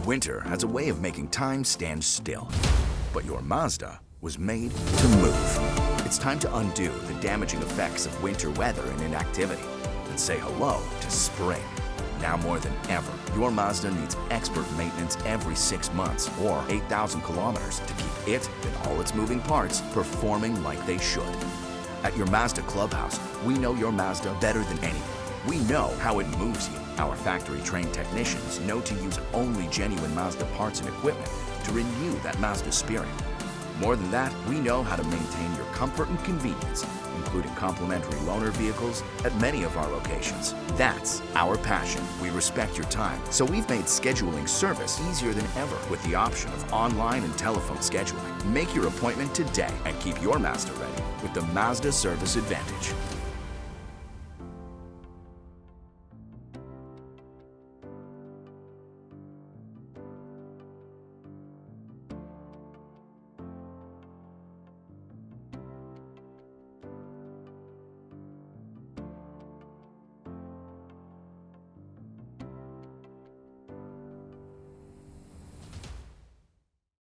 Winter has a way of making time stand still, but your Mazda was made to move. It's time to undo the damaging effects of winter weather and inactivity and say hello to spring. Now more than ever, your Mazda needs expert maintenance every 6 months or 8,000 kilometers to keep it and all its moving parts performing like they should. At your Mazda Clubhouse, we know your Mazda better than anyone. We know how it moves you. Our factory-trained technicians know to use only genuine Mazda parts and equipment to renew that Mazda spirit. More than that, we know how to maintain your comfort and convenience, including complimentary loaner vehicles at many of our locations. That's our passion. We respect your time, so we've made scheduling service easier than ever with the option of online and telephone scheduling. Make your appointment today and keep your Mazda ready with the Mazda Service Advantage.